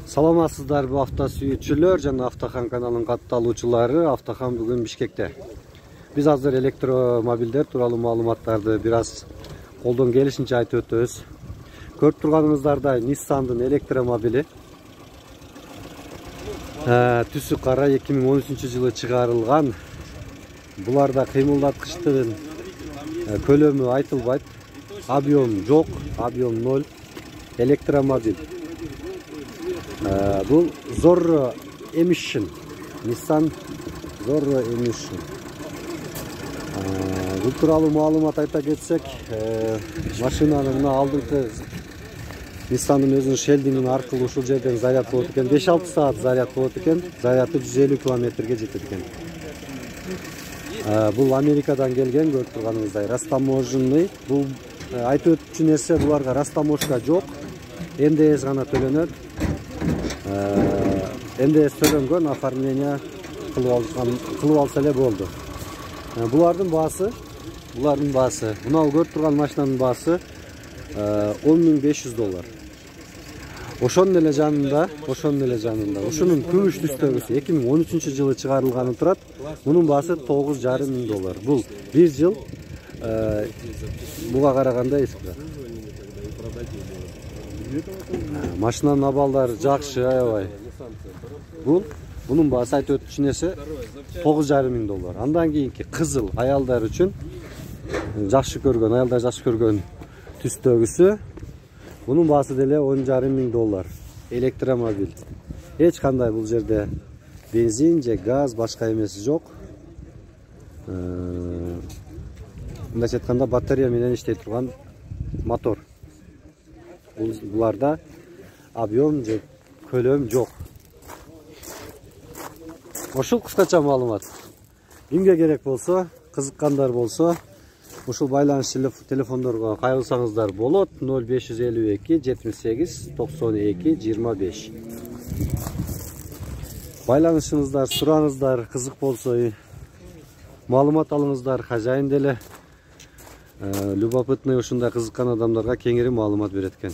Саламатсыздар bu hafta sүйүүчүлөр жана Автохан каналынын катталуучулары. Автохан бүгүн Бишкекте. Биз азыр электромобилдер тууралуу маалыматтарды бир аз колдон келишинче айтып өтөбүз. Көрүп турганыңыздардай Nissan'дын электромобили. Түсү кара 2013-жылы чыгарылган. Буларда кыймылдаткычтын көлөмү айтылбайт. Объем жок, объем 0. Электромобиль. Бұл Zorro Emission. Nissan Zorro Emission. Бұл туралы маалымат айта кетсек, машинанын алдыңкы Nissan'ın өзүнүн шелдингин аркылуу ушул жерден заряд болот экен. 5-6 саат заряд болот экен. Заряды 150 километрге жетет экен. Бұл Америкадан келген, көрүп турганыңыздай, растаможенный. Бұл айтып өтчү нерсе, буларга растаможка жок. НДС гана төлөнөт. НДС төлөнгөн, оформление кылып алса эле болду. Булардын баасы, мына көрүп турган машинанын баасы $10.500. Ошонун эле жанында, ушунун күмүш түстөгүсү 2013-жылы чыгарылганы турат. Мунун баасы $9.500. Бул 1 жыл буга караганда эски. Машинанын абалдары жакшы, аябай. Bunun баасы айтып өтчү нерсе $9.500. Андан кийинки кызыл аялдар үчүн жакшы көргөн түстөгүсү. Bunun баасы деле $10.500. Электромобиль. Эч кандай бул жерде бензин же газ башка эмеси жок. Мындайча айтканда батарея менен иштей турган мотор. Буларда объем же көлөм жок. Ошол кыскача маалымат. Кимге керек болсо, кызыккандар болсо, ушул байланыш телефондорго кайрылсаңыздар болот. 0552 78 92 25. Байланышыңыздар, сураңыздар, кызык болсо, маалымат алыңыздар, хажайын деле любопытный ушундай кызыккан адамдарга кеңири маалымат берет экен.